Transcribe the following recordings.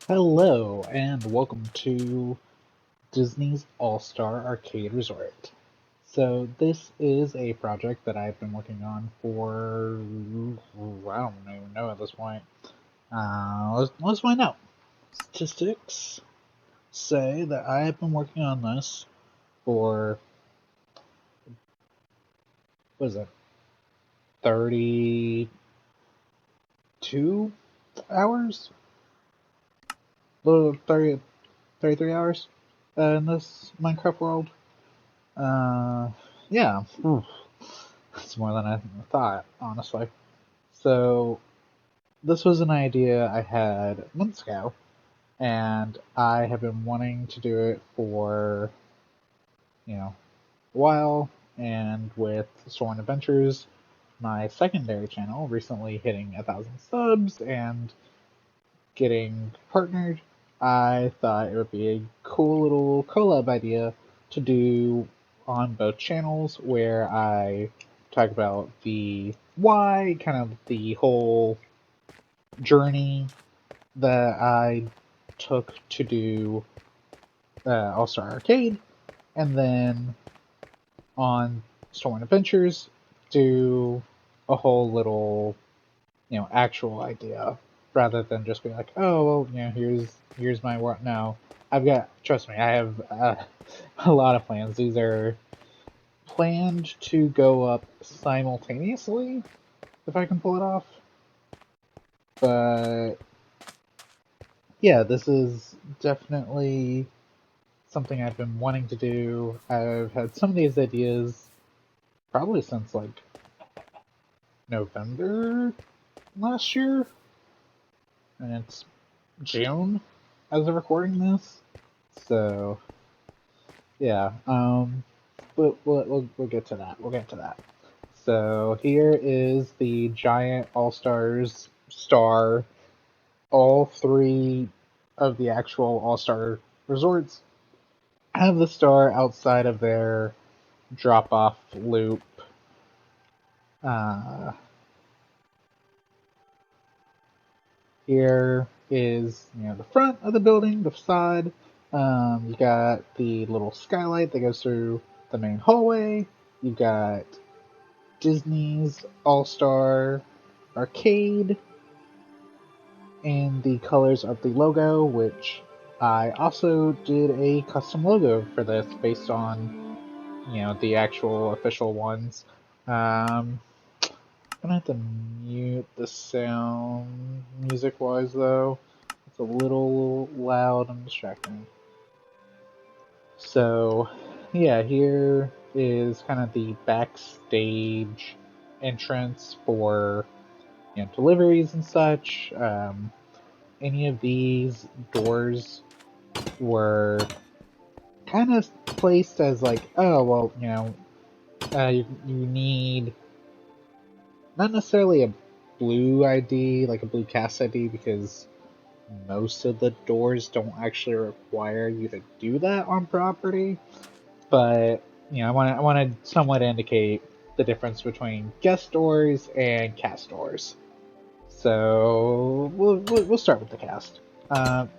Hello, and welcome to Disney's All-Star Arcade Resort. So this is a project that I've been working on for, I don't even know at this point. Let's find out. Statistics say that I have been working on this for, what is it, 32 hours? Little 33 hours in this Minecraft world. Yeah, that's more than I thought, honestly. So, this was an idea I had months ago, and I have been wanting to do it for, a while, and with Soarin' Adventures, my secondary channel, recently hitting 1,000 subs and getting partnered, I thought it would be a cool little collab idea to do on both channels where I talk about the why, kind of the whole journey that I took to do All Star Arcade, and then on Soarin' Adventures, do a whole little, actual idea rather than just be like, oh, well, here's my work. No, trust me, I have a lot of plans. These are planned to go up simultaneously, if I can pull it off. But yeah, this is definitely something I've been wanting to do. I've had some of these ideas probably since like November last year, and it's June as of recording this. So yeah, but we'll get to that. We'll get to that. So here is the giant All Stars star. All three of the actual All Star resorts have the star outside of their drop off loop. Uh, Here is the front of the building, the facade. You got the little skylight that goes through the main hallway. You got Disney's All-Star Arcade and the colors of the logo, which I also did a custom logo for this based on the actual official ones. I'm gonna have to mute the sound music-wise though. It's a little loud and distracting. So, yeah, here is kind of the backstage entrance for deliveries and such. Any of these doors were kind of placed as like, oh well, you need not necessarily a blue ID, like a blue cast ID, because most of the doors don't actually require you to do that on property. But I wanted somewhat to indicate the difference between guest doors and cast doors. So we'll start with the cast.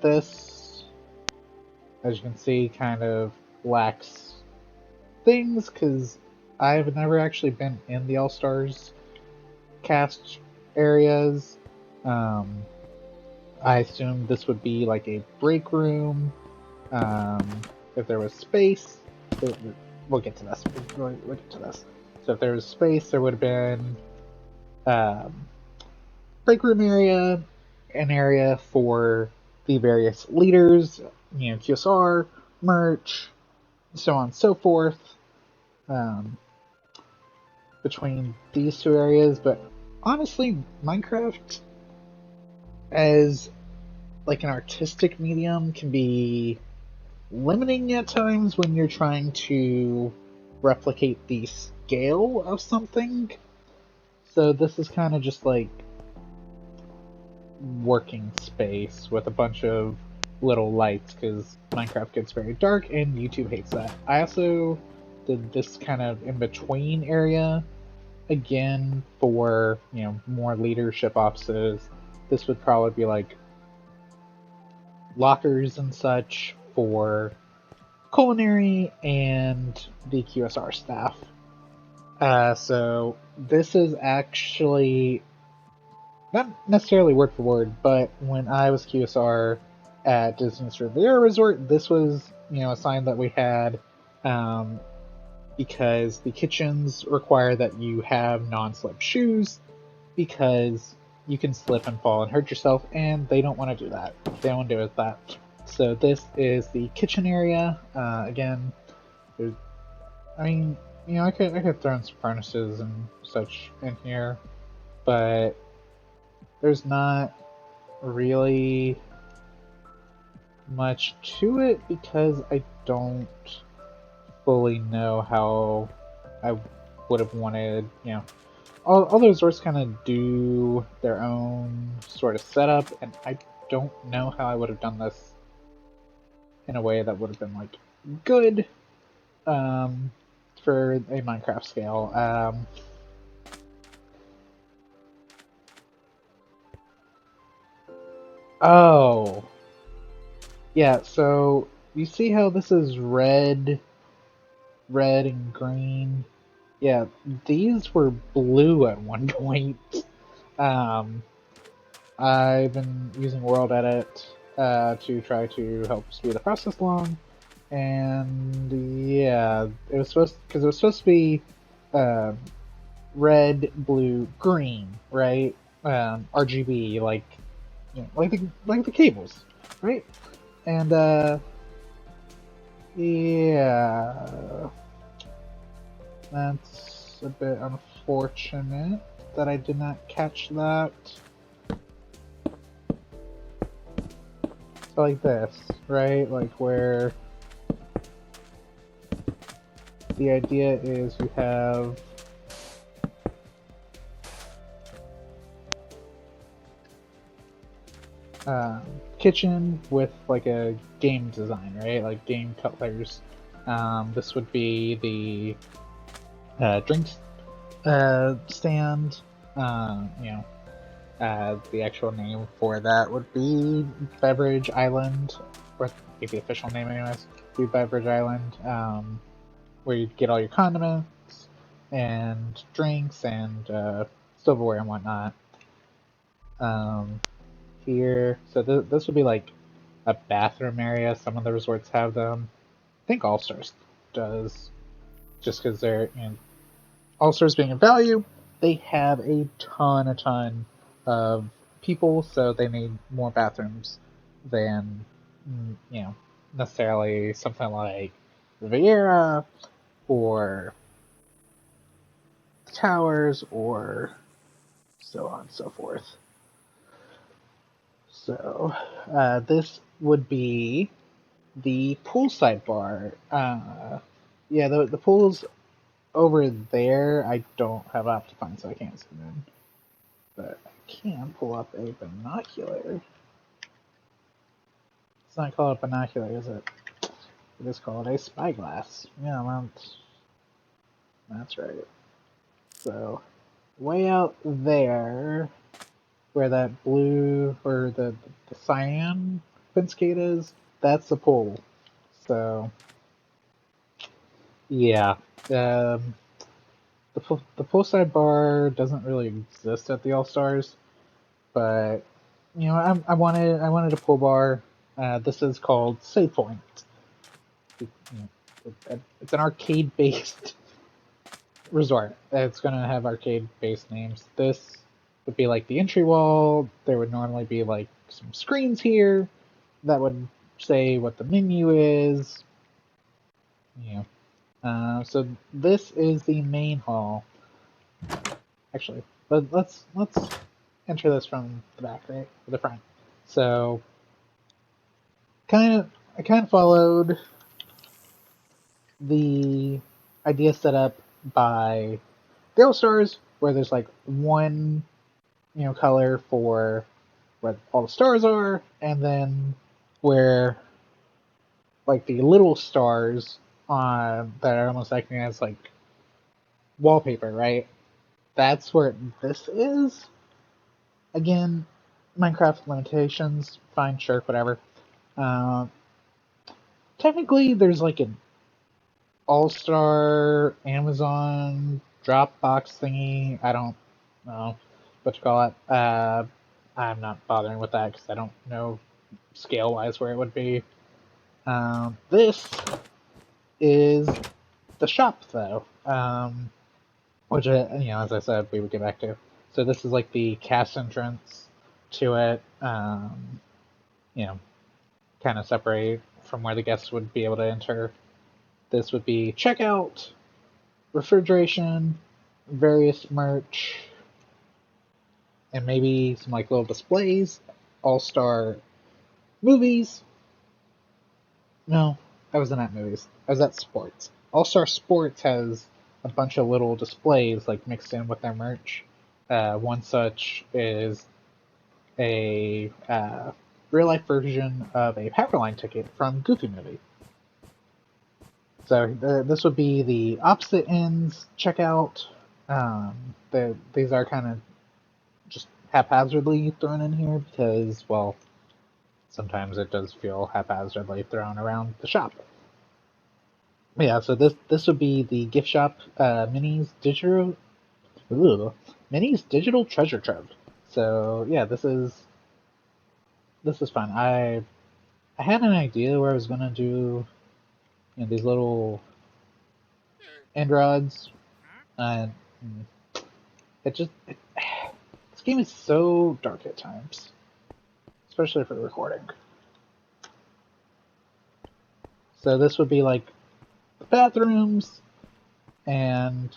This, as you can see, kind of lacks things because I've never actually been in the All Stars cast areas. I assumed this would be like a break room. If there was space, we'll get to this. We'll get to this. So if there was space, there would have been break room area, an area for the various leaders, QSR, merch, so on and so forth. Between these two areas, but honestly, Minecraft as like an artistic medium can be limiting at times when you're trying to replicate the scale of something. So this is kind of just like working space with a bunch of little lights because Minecraft gets very dark and YouTube hates that. I also did this kind of in between area again, for more leadership offices, this would probably be like lockers and such for culinary and the QSR staff. So this is actually not necessarily word for word, but when I was QSR at Disney's Riviera Resort, this was a sign that we had, because the kitchens require that you have non-slip shoes because you can slip and fall and hurt yourself, and they don't want to do that. They don't want to do that. So this is the kitchen area. Again, I mean, I could throw in some furnaces and such in here, but there's not really much to it because I don't fully know how I would have wanted, all the resorts kind of do their own sort of setup, and I don't know how I would have done this in a way that would have been like good, for a Minecraft scale. Oh, yeah. So you see how this is red, and green. Yeah, these were blue at one point. Um, I've been using World Edit to try to help speed the process along, and yeah, because it was supposed to be uh, red, blue, green, right? RGB, like the cables, right? And yeah, that's a bit unfortunate that I did not catch that. So like this, right? Like where the idea is you have kitchen with like a game design, right? Like game colors. This would be the drinks stand. The actual name for that would be Beverage Island, or the official name, anyways. Be Beverage Island, where you get all your condiments and drinks and silverware and whatnot. Um, Here, so this would be like a bathroom area. Some of the resorts have them. I think All Stars does, just because they're All Stars being a value. They have a ton of people, so they need more bathrooms than necessarily something like Riviera or Towers or so on and so forth. So this would be the poolside bar. Yeah, the pool's over there. I don't have Optifine, so I can't zoom in. But I can pull up a binocular. It's not called a binocular, is it? It is called a spyglass. Yeah, that's right. So, way out there, where that blue or the cyan fence gate is, that's the pool. So, yeah. Um, the poolside bar doesn't really exist at the All Stars, but I wanted a pool bar. This is called Save Point. It's an arcade-based resort. It's gonna have arcade-based names. This would be like the entry wall. There would normally be like some screens here that would say what the menu is. So this is the main hall. Actually, but let's enter this from the back, right? Or the front. So I kind of followed the idea set up by the All Stars, where there's like one color for where all the stars are, and then where like the little stars that are almost acting as like wallpaper, right? that's where this is. Again, Minecraft limitations, fine, sure, whatever. Uh, Technically, there's like an All-Star Amazon Dropbox thingy. I don't know what to call it. I'm not bothering with that because I don't know scale-wise where it would be. This is the shop, though, which, as I said, we would get back to. So this is like the cast entrance to it. You know, kind of separate from where the guests would be able to enter. This would be checkout, refrigeration, various merch, and maybe some like little displays. All-Star movies. No, I wasn't at movies. I was at sports. All-Star Sports has a bunch of little displays like mixed in with their merch. One such is a real life version of a Powerline ticket from Goofy Movie. So this would be the opposite ends checkout. These are kind of just haphazardly thrown in here because, well, sometimes it does feel haphazardly thrown around the shop. Yeah, so this would be the gift shop, Minis digital treasure trove. So yeah, this is fun. I had an idea where I was gonna do these little end rods, and this game is so dark at times, especially for recording. So this would be like the bathrooms and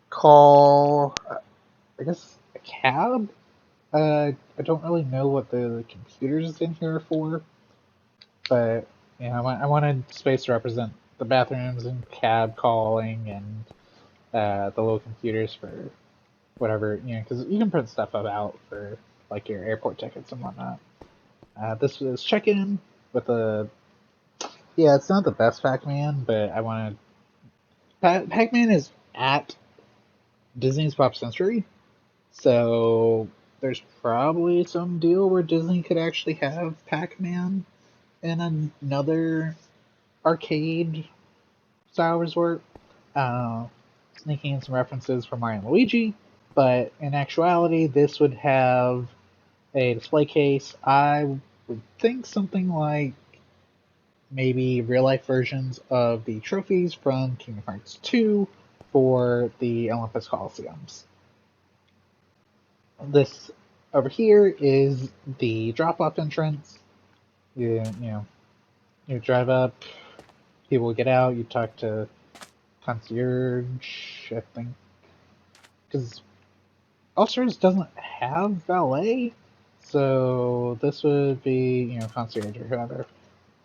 call, I guess, a cab. I don't really know what the computers in here are for, but I wanted space to represent the bathrooms and cab calling and the little computers for whatever, because you can print stuff out for like your airport tickets and whatnot. This was check-in with a, yeah, it's not the best Pac-Man, but I wanted, Pac-Man is at Disney's Pop Century, so there's probably some deal where Disney could actually have Pac-Man in another arcade style resort, uh, sneaking in some references from Mario and Luigi. But in actuality, this would have a display case. I would think something like maybe real life versions of the trophies from Kingdom Hearts 2 for the Olympus Coliseums. This over here is the drop off entrance. You drive up, people get out, you talk to concierge, I think. Because All Stars doesn't have valet, so this would be, concierge or whoever.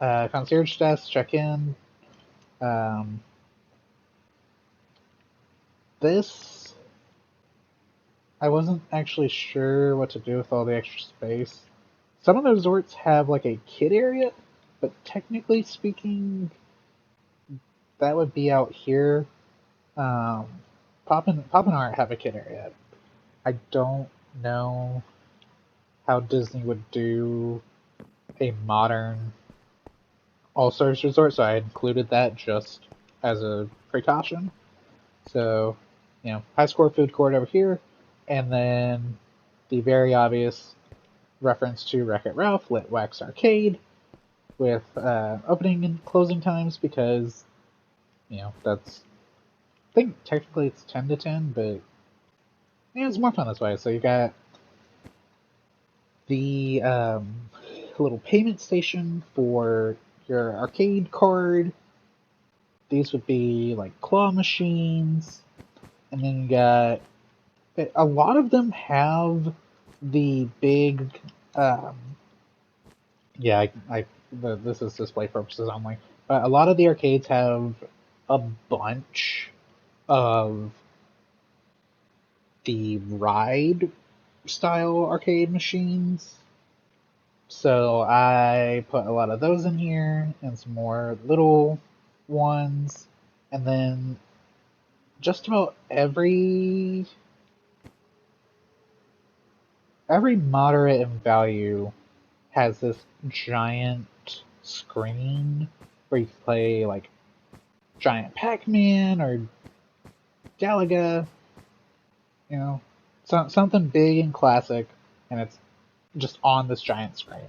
Concierge desk, check in. Um, this, I wasn't actually sure what to do with all the extra space. Some of the resorts have like a kid area, but technically speaking, that would be out here. Um, Pop and Art have a kid area. I don't know how Disney would do a modern All Stars resort, so I included that just as a precaution. So, high score food court over here, and then the very obvious reference to Wreck-It Ralph, Lit Wax Arcade, with opening and closing times because, that's, I think technically it's 10 to 10, but it's more fun this way. So you got the little payment station for your arcade card. These would be like claw machines, and then you got a lot of them have the big. Um, yeah, this is display purposes only. But a lot of the arcades have a bunch of the ride style arcade machines. So I put a lot of those in here and some more little ones. And then just about every every moderate in value has this giant screen where you can play like giant Pac-Man or Galaga, you know, something big and classic, and it's just on this giant screen.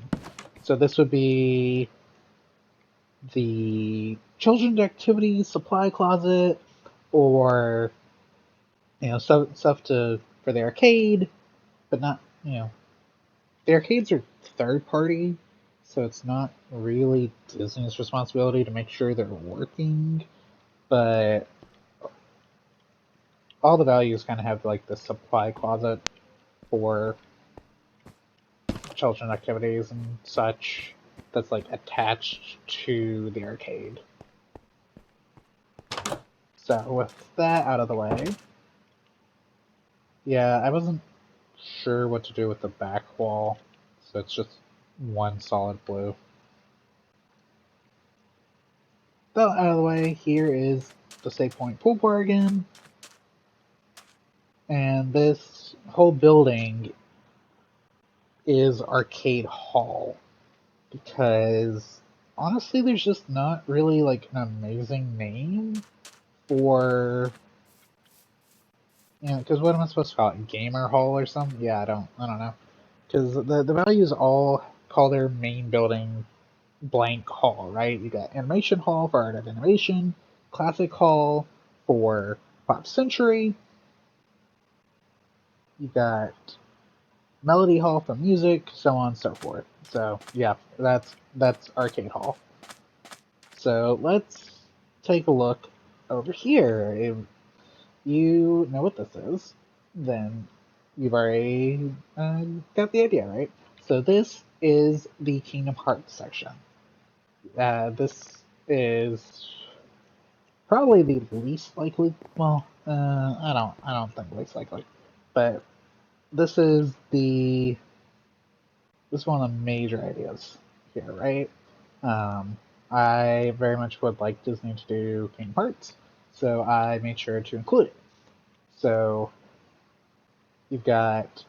So this would be the children's activities supply closet, or stuff to for the arcade, but not the arcades are third party, so it's not really Disney's responsibility to make sure they're working. But all the values kind of have like the supply closet for children's activities and such that's like attached to the arcade. So with that out of the way, yeah, I wasn't sure what to do with the back wall, so it's just one solid blue. That out of the way, here is the State Point Pool Bar again. And this whole building is Arcade Hall, because honestly there's just not really like an amazing name for because what am I supposed to call it? Gamer Hall or something? Yeah, I don't know. Because the values all call their main building blank hall, right? You got Animation Hall for Art of Animation, Classic Hall for Pop Century, you got Melody Hall for music, so on and so forth. So yeah, that's Arcade Hall. So let's take a look over here. If you know what this is, then you've already got the idea, right? So this is the Kingdom Hearts section. This is probably the least likely. Well, I don't think least likely, but this is one of the major ideas here, right? I very much would like Disney to do Kingdom Hearts, so I made sure to include it. So you've got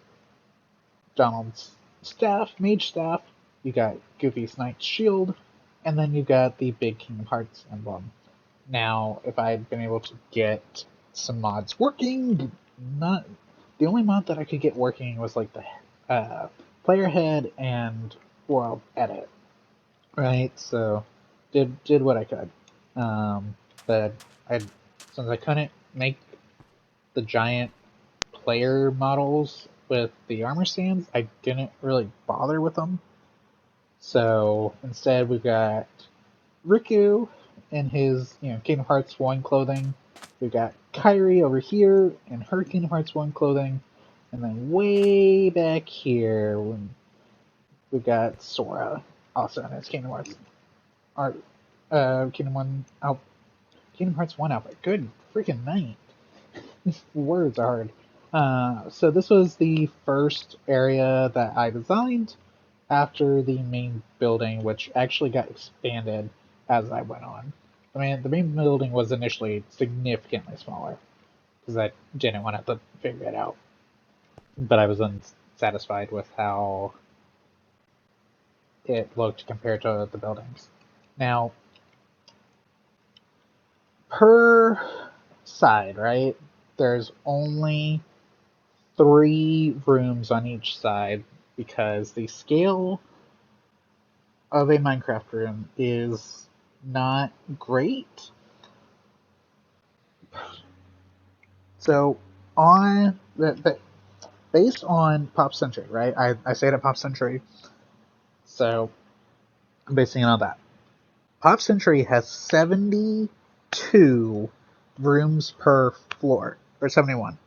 Donald's staff, mage staff, you got Goofy's knight's shield, and then you've got the big Kingdom Hearts emblem. Now, if I had been able to get some mods working, not the only mod that I could get working was like the player head and world edit, right? So did what I could, but I since I couldn't make the giant player models with the armor stands, I didn't really bother with them. So instead, we've got Riku in his Kingdom Hearts 1 clothing. We've got Kairi over here in her Kingdom Hearts 1 clothing. And then way back here, we've got Sora also in his Kingdom Hearts art, Kingdom Hearts 1 outfit. Good freaking night. Words are hard. So this was the first area that I designed after the main building, which actually got expanded as I went on. I mean, the main building was initially significantly smaller because I didn't want to have to figure it out. But I was unsatisfied with how it looked compared to the buildings. Now, per side, right, there's only 3 rooms on each side because the scale of a Minecraft room is not great. So on based on Pop Century, right? I say it at Pop Century, so I'm basing it on that. Pop Century has 72 rooms per floor, or 71.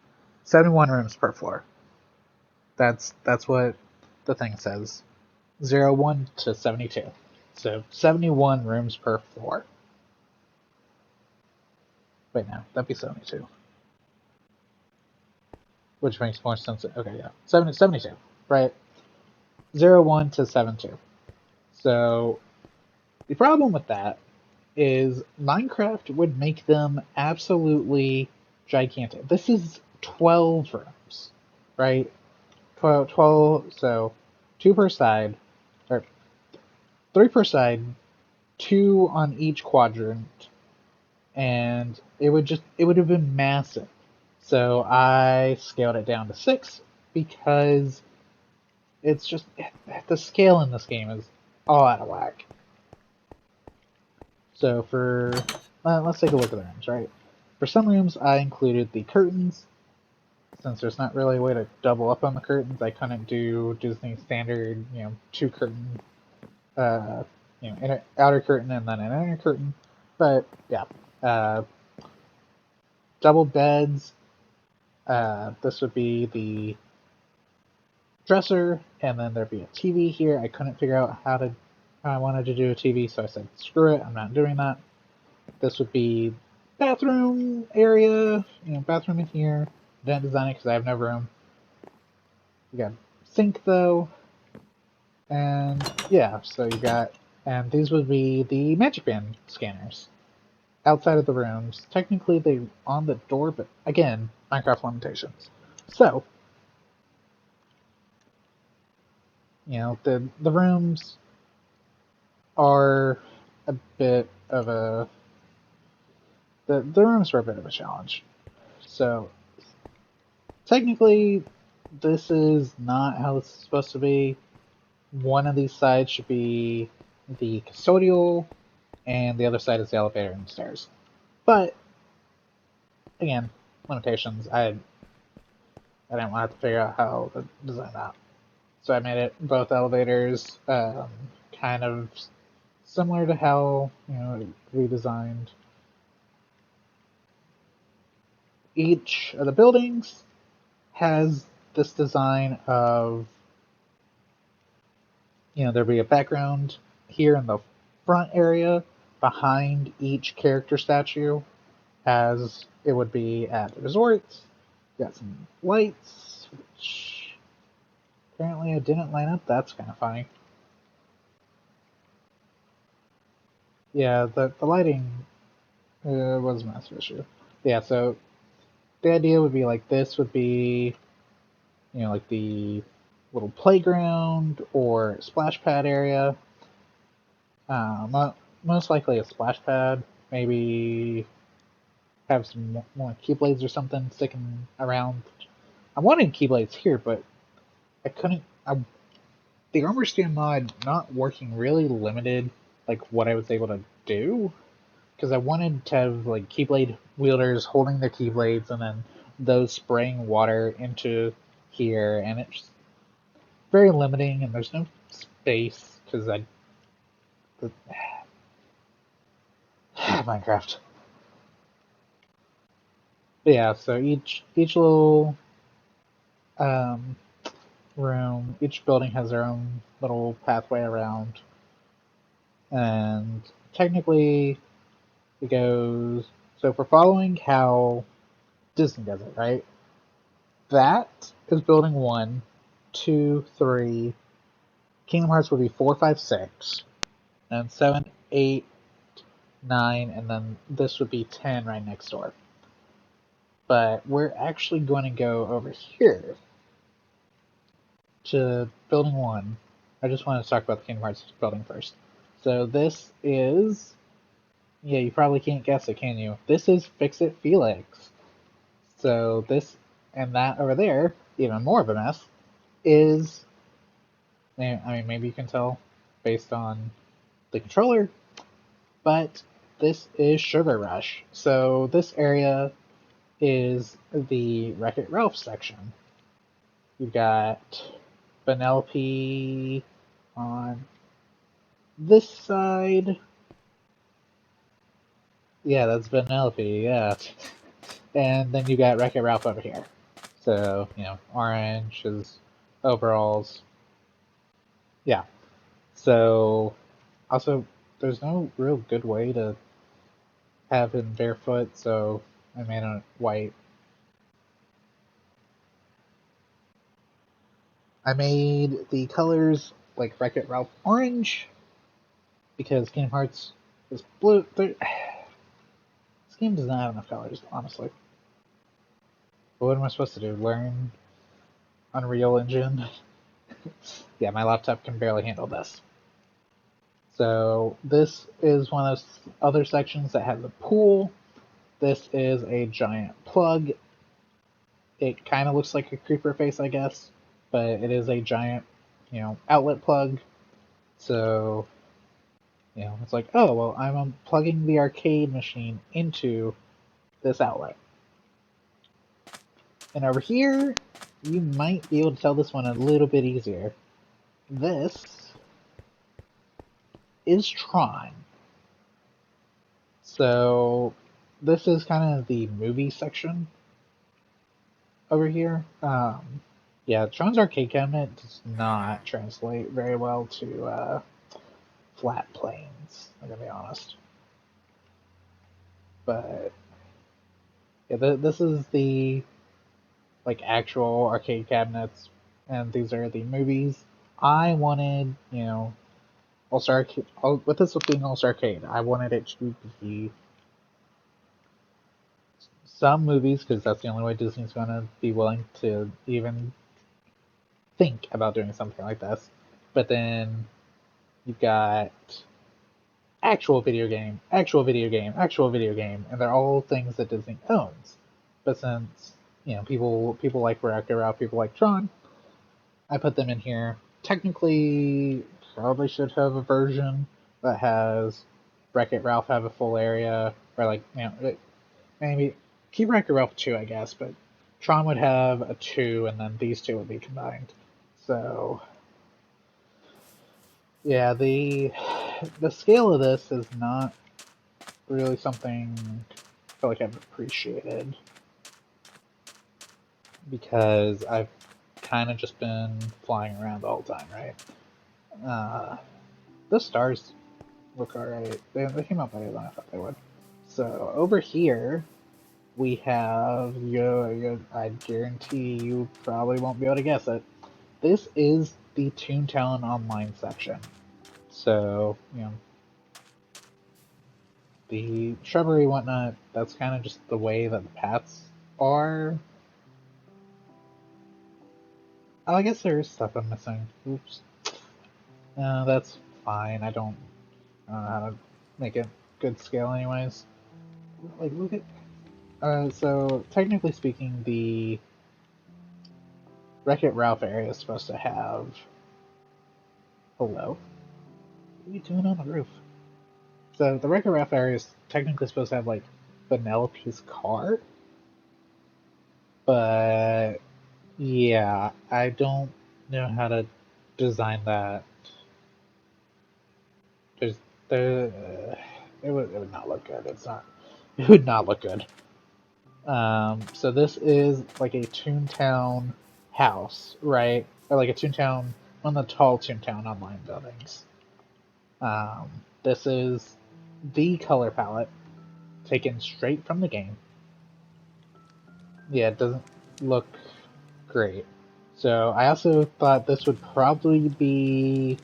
71 rooms per floor. That's what the thing says. 01 to 72. So 71 rooms per floor. Wait, no, that'd be 72. Which makes more sense. Okay, yeah. 72, right? 01 to 72. So the problem with that is Minecraft would make them absolutely gigantic. This is 12 rooms, right? 12, so 2 per side, or 3 per side, 2 on each quadrant, and it would have been massive. So I scaled it down to 6 because it's just the scale in this game is all out of whack. So let's take a look at the rooms, right? For some rooms, I included the curtains. Since there's not really a way to double up on the curtains, I couldn't do Disney standard, 2 curtain, uh, inner, outer curtain and then an inner curtain. But yeah, uh, double beds. This would be the dresser, and then there'd be a TV here. I couldn't figure out how I wanted to do a TV, so I said, screw it, I'm not doing that. This would be bathroom area, bathroom in here. Didn't design it because I have no room. You got sink though, and yeah, so you got, and these would be the Magic Band scanners outside of the rooms. Technically they on the door, but again, Minecraft limitations. So, the rooms are a bit of the rooms were a bit of a challenge. So technically this is not how this is supposed to be. One of these sides should be the custodial, and the other side is the elevator and stairs. But again, limitations. I didn't want to have to figure out how to design that, so I made it both elevators, kind of similar to how we designed each of the buildings. Has this design of there'd be a background here in the front area behind each character statue, as it would be at the resorts. Got some lights, which apparently I didn't line up. That's kind of funny. Yeah, the lighting was a massive issue. Yeah, so the idea would be like this would be, like the little playground or splash pad area. Most likely a splash pad. Maybe have some more keyblades or something sticking around. I wanted keyblades here, but I couldn't. The armor stand mod not working really limited like what I was able to do, because I wanted to have like keyblade wielders holding their keyblades and then those spraying water into here, and it's very limiting, and there's no space because Minecraft. But yeah, so each little um, room, each building has their own little pathway around, and technically it goes. So if we're following how Disney does it, right? That is building 1, 2, 3. Kingdom Hearts would be 4, 5, 6, and 7, 8, 9, and then this would be 10 right next door. But we're actually going to go over here to building 1. I just want to talk about the Kingdom Hearts building first. So this is, yeah, you probably can't guess it, can you? This is Fix-It Felix. So this and that over there, even more of a mess, is, I mean, maybe you can tell based on the controller, but this is Sugar Rush. So this area is the Wreck-It Ralph section. You've got Vanellope on this side. Yeah, that's Vanellope, yeah. And then you got Wreck-It Ralph over here. So, orange is overalls. Yeah. So, also, there's no real good way to have him barefoot, so I made it white. I made the colors like Wreck-It Ralph orange, because Kingdom Hearts is blue. This game does not have enough colors, honestly. But what am I supposed to do? Learn Unreal Engine. Yeah, my laptop can barely handle this. So this is one of those other sections that has a pool. This is a giant plug. It kind of looks like a creeper face, I guess, but it is a giant, outlet plug. So, it's like, oh, well, I'm plugging the arcade machine into this outlet. And over here, you might be able to tell this one a little bit easier. This is Tron. So, this is kind of the movie section over here. Yeah, Tron's arcade cabinet does not translate very well to flat planes. I'm gonna be honest, but yeah, this is the like actual arcade cabinets, and these are the movies. I wanted, All Star Arcade. With this being All Star Arcade, I wanted it to be some movies because that's the only way Disney's gonna be willing to even think about doing something like this. But then you've got actual video game, actual video game, actual video game, and they're all things that Disney owns. But since people like Wreck-It Ralph, people like Tron, I put them in here. Technically, probably should have a version that has Wreck-It Ralph have a full area, or like maybe keep Wreck-It Ralph 2, I guess, but Tron would have a 2, and then these two would be combined. So yeah, the scale of this is not really something I feel like I've appreciated because I've kind of just been flying around all the time, right? The stars look alright. They came out better than I thought they would. So over here we have I guarantee you probably won't be able to guess it. This is the Toontown Online section. So, the shrubbery whatnot, that's kind of just the way that the paths are. Oh, I guess there is stuff I'm missing. Oops. No, that's fine. I don't know how to make it good scale anyways. Like, look at... so, technically speaking, the Wreck-It Ralph area is supposed to have... Hello? What are you doing on the roof? So, the Wreck-It Ralph area is technically supposed to have, like, Vanellope's car? But... yeah, I don't know how to design that. There's... There... it would not look good. It's not... It would not look good. So this is like a Toontown house, right? Or like a Toontown, one of the tall Toontown Online buildings. This is the color palette taken straight from the game. Yeah, it doesn't look great. So I also thought this would probably be,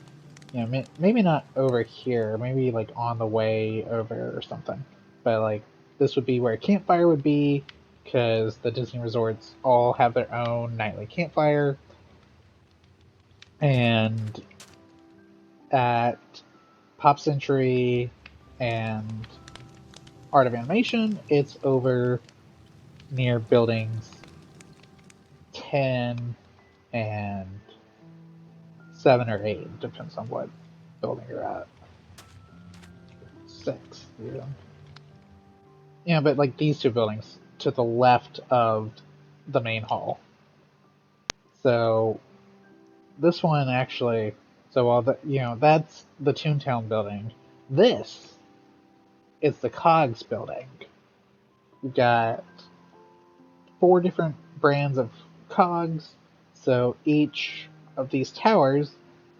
maybe not over here, maybe like on the way over or something. But like this would be where a campfire would be, because the Disney resorts all have their own nightly campfire. And at Pop Century and Art of Animation, it's over near buildings 10 and 7 or 8, depends on what building you're at. 6, even. Yeah, but like these two buildings to the left of the main hall. So this one actually, so while that's the Toontown building, this is the Cogs building. You've got 4 different brands of Cogs, so each of these towers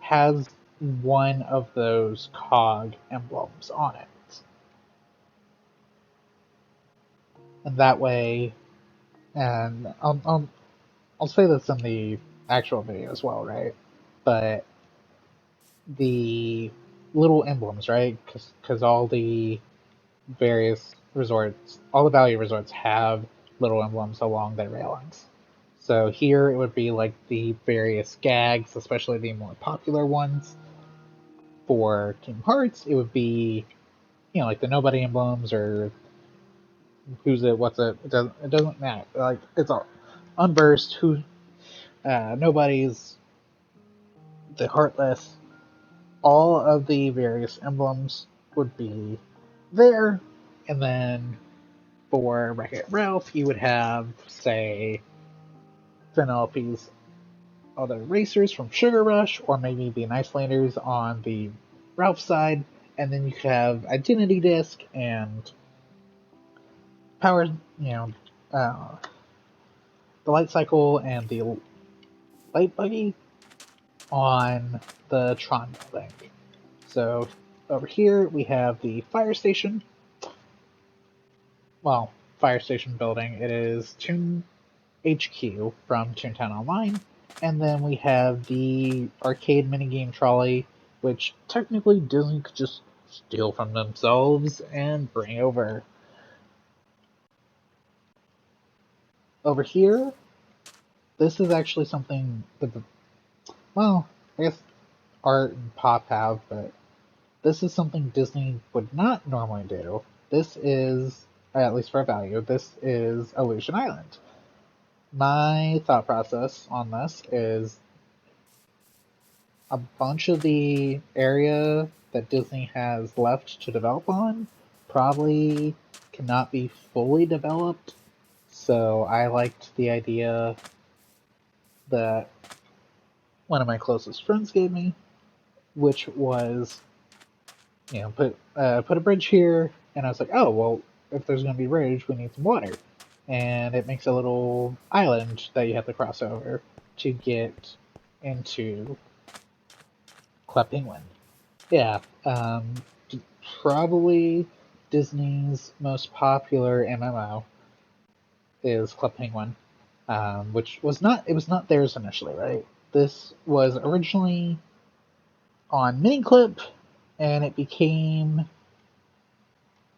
has one of those Cog emblems on it. And that way, and I'll say this in the actual video as well, right? But the little emblems, right? Because all the various resorts, all the value resorts have little emblems along their railings. So here it would be like the various gags, especially the more popular ones. For Kingdom Hearts, it would be, like the nobody emblems or who's it, what's it. It doesn't matter. Like it's all unversed. Who nobody's the heartless. All of the various emblems would be there, and then for Wreck-It Ralph, you would have, say, Penelope's other racers from Sugar Rush, or maybe the Icelanders on the Ralph side, and then you could have Identity Disc and Power, uh, the Light Cycle and the Light Buggy on the Tron building. So over here we have the fire station. Well, fire station building. It is Toon HQ from Toontown Online. And then we have the arcade minigame trolley, which technically Disney could just steal from themselves and bring over. Over here, this is actually something that, well, I guess Art and Pop have, but this is something Disney would not normally do. This is, at least for value, this is Illusion Island. My thought process on this is a bunch of the area that Disney has left to develop on probably cannot be fully developed. So I liked the idea that one of my closest friends gave me, which was, put a bridge here, and I was like, oh well, if there's going to be a bridge, we need some water, and it makes a little island that you have to cross over to get into Club Penguin. Yeah, probably Disney's most popular MMO is Club Penguin, which was not theirs initially, right? This was originally on Miniclip, and it became,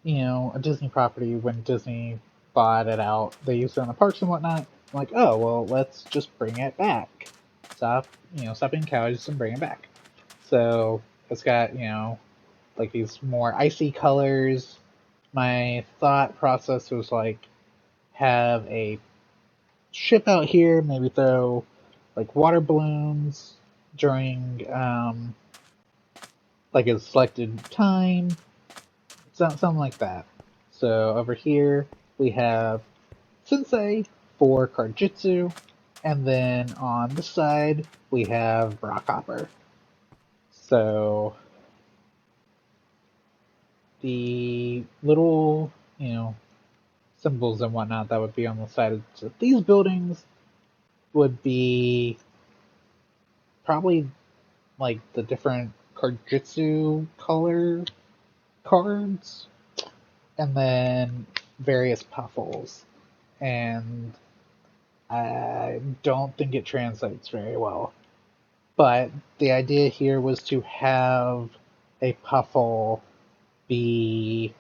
a Disney property when Disney bought it out. They used it in the parks and whatnot. I'm like, oh well, let's just bring it back. Stop being cowards and bring it back. So it's got, like these more icy colors. My thought process was like have a ship out here, maybe throw like water balloons during like a selected time, something like that. So over here we have Sensei for Cardjitsu, and then on this side we have Rockhopper. So the little, symbols and whatnot that would be on the sides of these buildings would be probably like the different Cardjitsu color cards, and then various puffles. And I don't think it translates very well. But the idea here was to have a puffle be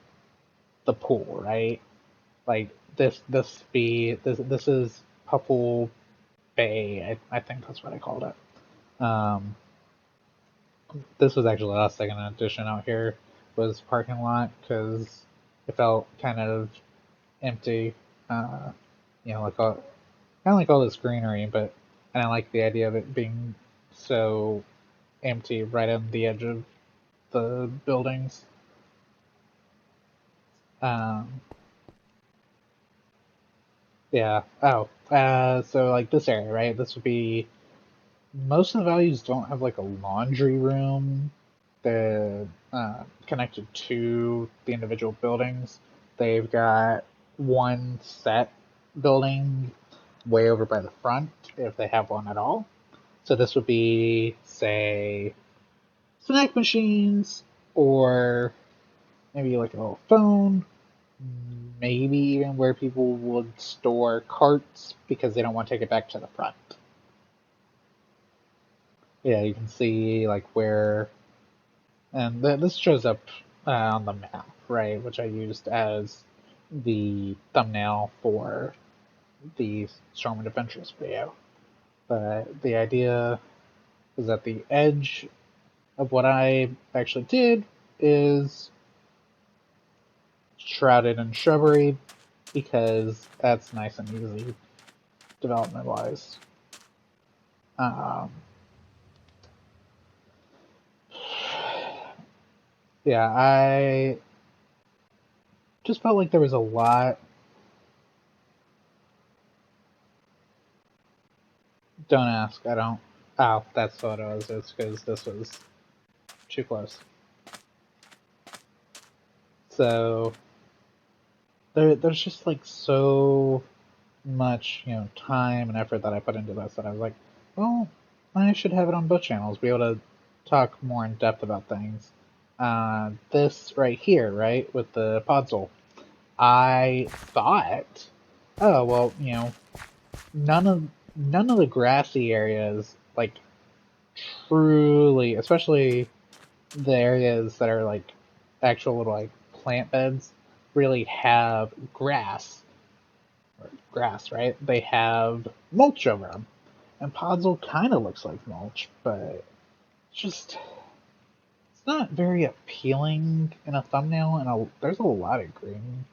the pool, right? Like this is Puffle Bay. I think that's what I called it. This was actually the second edition out here was parking lot because it felt kind of empty. Uh, like all kind of like all this greenery, but I didn't like the idea of it being so empty right on the edge of the buildings. Um, yeah. Oh, so like this area, right? This would be most of the values don't have like a laundry room that connected to the individual buildings. They've got one set building way over by the front, if they have one at all. So this would be, say, snack machines, or maybe like a little phone, maybe even where people would store carts because they don't want to take it back to the front. Yeah, you can see like where, and this shows up on the map, right, which I used as the thumbnail for the Storm Adventures video. But the idea is that the edge of what I actually did is shrouded in shrubbery because that's nice and easy development wise. Yeah, I just felt like there was a lot. Don't ask, I don't. Oh, that's what it was. It's because this was too close. So there's just like so much, time and effort that I put into this that I was like, well, I should have it on both channels, be able to talk more in depth about things. This right here, right, with the Podzol, I thought, oh well, none of the grassy areas, like truly, especially the areas that are like actual little like plant beds, really have grass, right? They have mulch over them. And Podzol kind of looks like mulch, but it's not very appealing in a thumbnail, and there's a lot of green.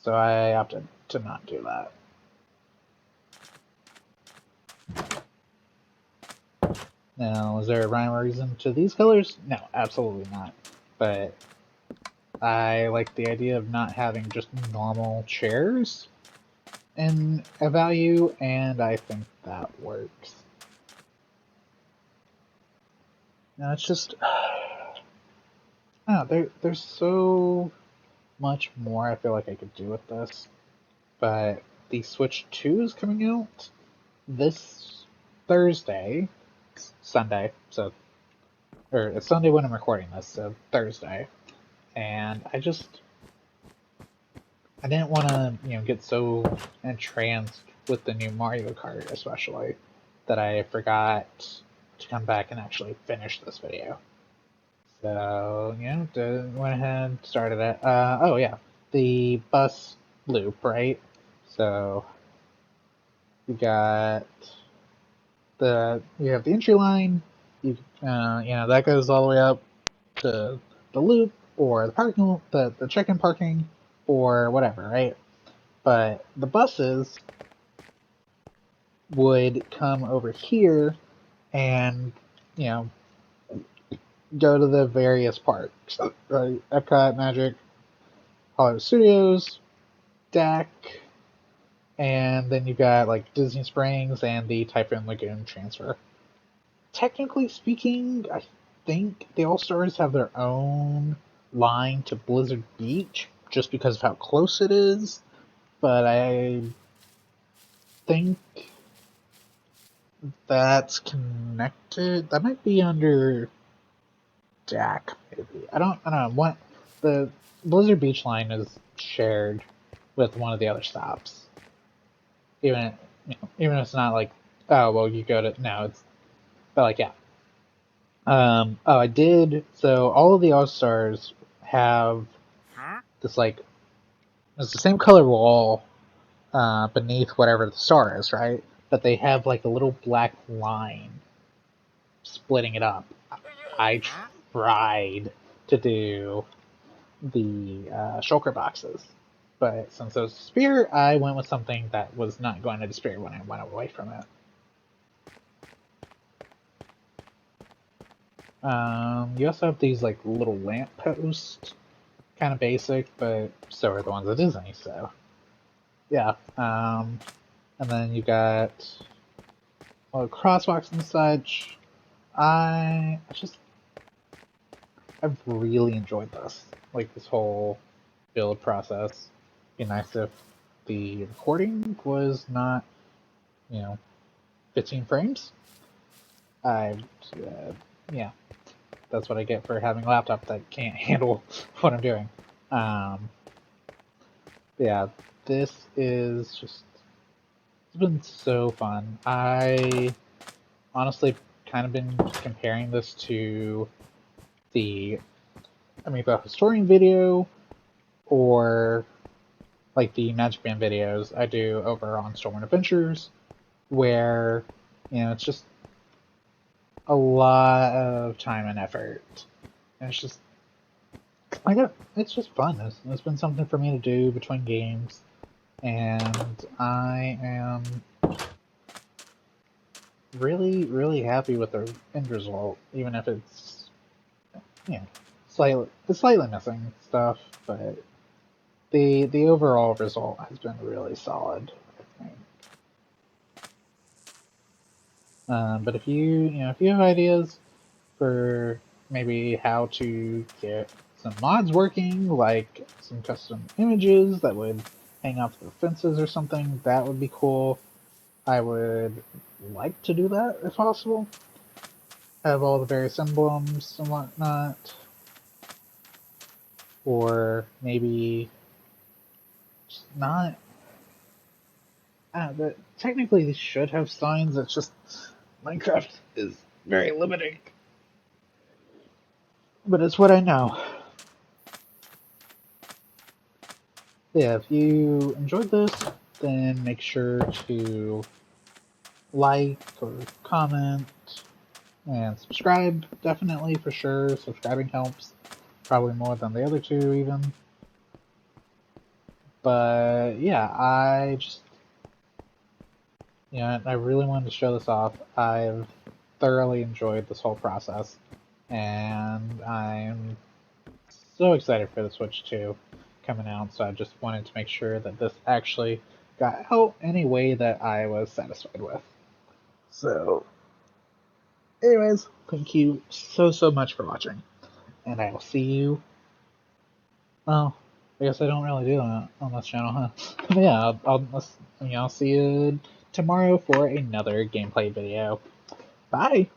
So I opted to not do that. Now, is there a rhyme or reason to these colors? No, absolutely not. But I like the idea of not having just normal chairs in a value, and I think that works. Now it's just, there's so much more I feel like I could do with this, but the Switch 2 is coming out this Thursday, Sunday, or it's Sunday when I'm recording this, so Thursday, and I didn't want to, get so entranced with the new Mario Kart, especially, that I forgot to come back and actually finish this video. So, went ahead, started it. Oh yeah, the bus loop, right? So, you have the entry line, that goes all the way up to the loop, or the parking, the check-in parking, or whatever, right? But the buses would come over here and, go to the various parks, right? Epcot, Magic, Hollywood Studios, DAC, and then you got like Disney Springs and the Typhoon Lagoon transfer. Technically speaking, I think the All Stars have their own line to Blizzard Beach just because of how close it is, but I think that's connected. That might be under DAC, maybe. I don't know. What the Blizzard Beach line is shared with one of the other stops. Even even if it's not like, oh well, you go to no, it's but like yeah. Oh, I did. So all of the All Stars have this like it's the same color wall beneath whatever the star is, right? But they have like a little black line splitting it up. I tried to do the shulker boxes, but since it was a spear, I went with something that was not going to disappear when I went away from it. You also have these like little lamp posts, kind of basic, but so are the ones at Disney. So yeah, and then you got crosswalks and such. I've really enjoyed this, like this whole build process. Be nice if the recording was not, 15 frames. Yeah, that's what I get for having a laptop that can't handle what I'm doing. Yeah, this is just, it's been so fun. I honestly kind of been comparing this to the Amiibo Historian video, or like the Magic Band videos I do over on Stormwind Adventures, where it's just a lot of time and effort. And it's just it's just fun. It's been something for me to do between games, and I am really, really happy with the end result, even if it's slightly missing stuff, but the overall result has been really solid, I think. But if you have ideas for maybe how to get some mods working, like some custom images that would hang off the fences or something, that would be cool. I would like to do that if possible. Have all the various emblems and whatnot. Or maybe just not. But technically, these should have signs. It's just Minecraft is very limiting. But it's what I know. Yeah, if you enjoyed this, then make sure to like or comment and subscribe. Definitely, for sure. Subscribing helps. Probably more than the other two, even. But yeah, I really wanted to show this off. I've thoroughly enjoyed this whole process, and I'm so excited for the Switch 2 coming out, so I just wanted to make sure that this actually got out in a way that I was satisfied with. So, anyways, thank you so much for watching, and I will see you. Oh, I guess I don't really do that on this channel, huh? But yeah, I'll see you tomorrow for another gameplay video. Bye!